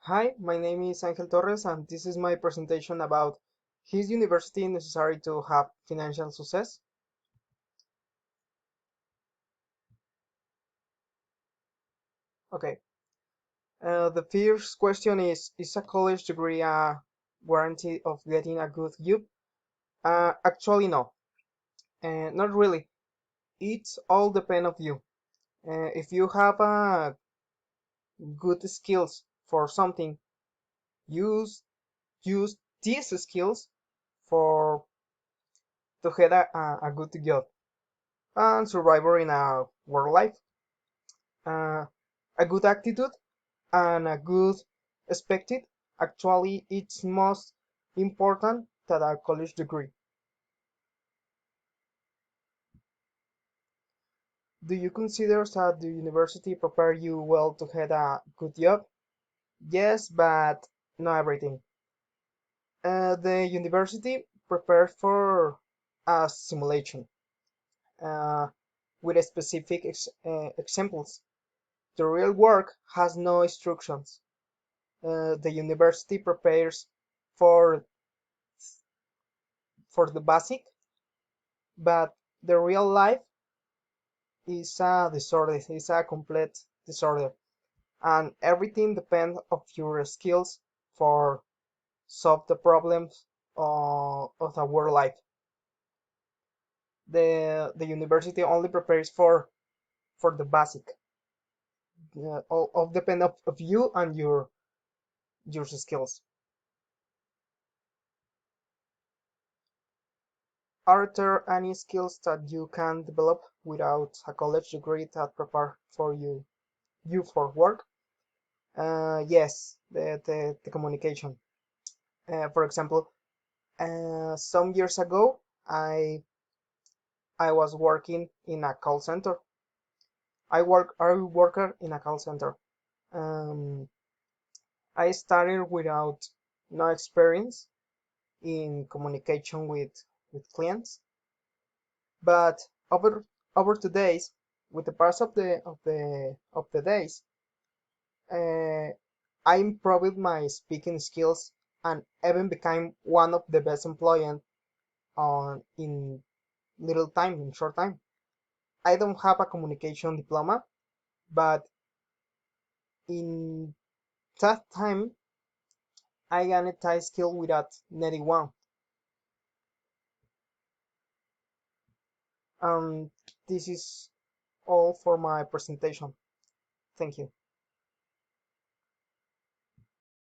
Hi, my name is Angel Torres, and this is my presentation about is university necessary to have financial success? Okay. The first question is a college degree a guarantee of getting a good job? Actually, no. Not really. It's all depend of you. If you have good skills for something, use use these skills for to get a good job and survive in a world life. Uh, a good attitude and a good expected. Actually, it's most important than a college degree. Do you consider that the university prepare you well to get a good job? Yes, but not everything. The university prepares for a simulation uh, with specific examples. The real work has no instructions. The university prepares for the basic, but the real life is a disorder, is a complete disorder, and everything depends of your skills for solve the problems of the world life. The university only prepares for the basic. All of depend of you and your skills. Are there any skills that you can develop without a college degree that prepare for you for work? Yes, the communication. For example, some years ago, I was working in a call center. I worker in a call center. Um, I started without no experience in communication with clients, but over the days, with the pass of the days, uh, I improved my speaking skills and even became one of the best employees on in little time, in short time. I don't have a communication diploma, but in that time I gained a skill without needing one. Um, this is all for my presentation. Thank you.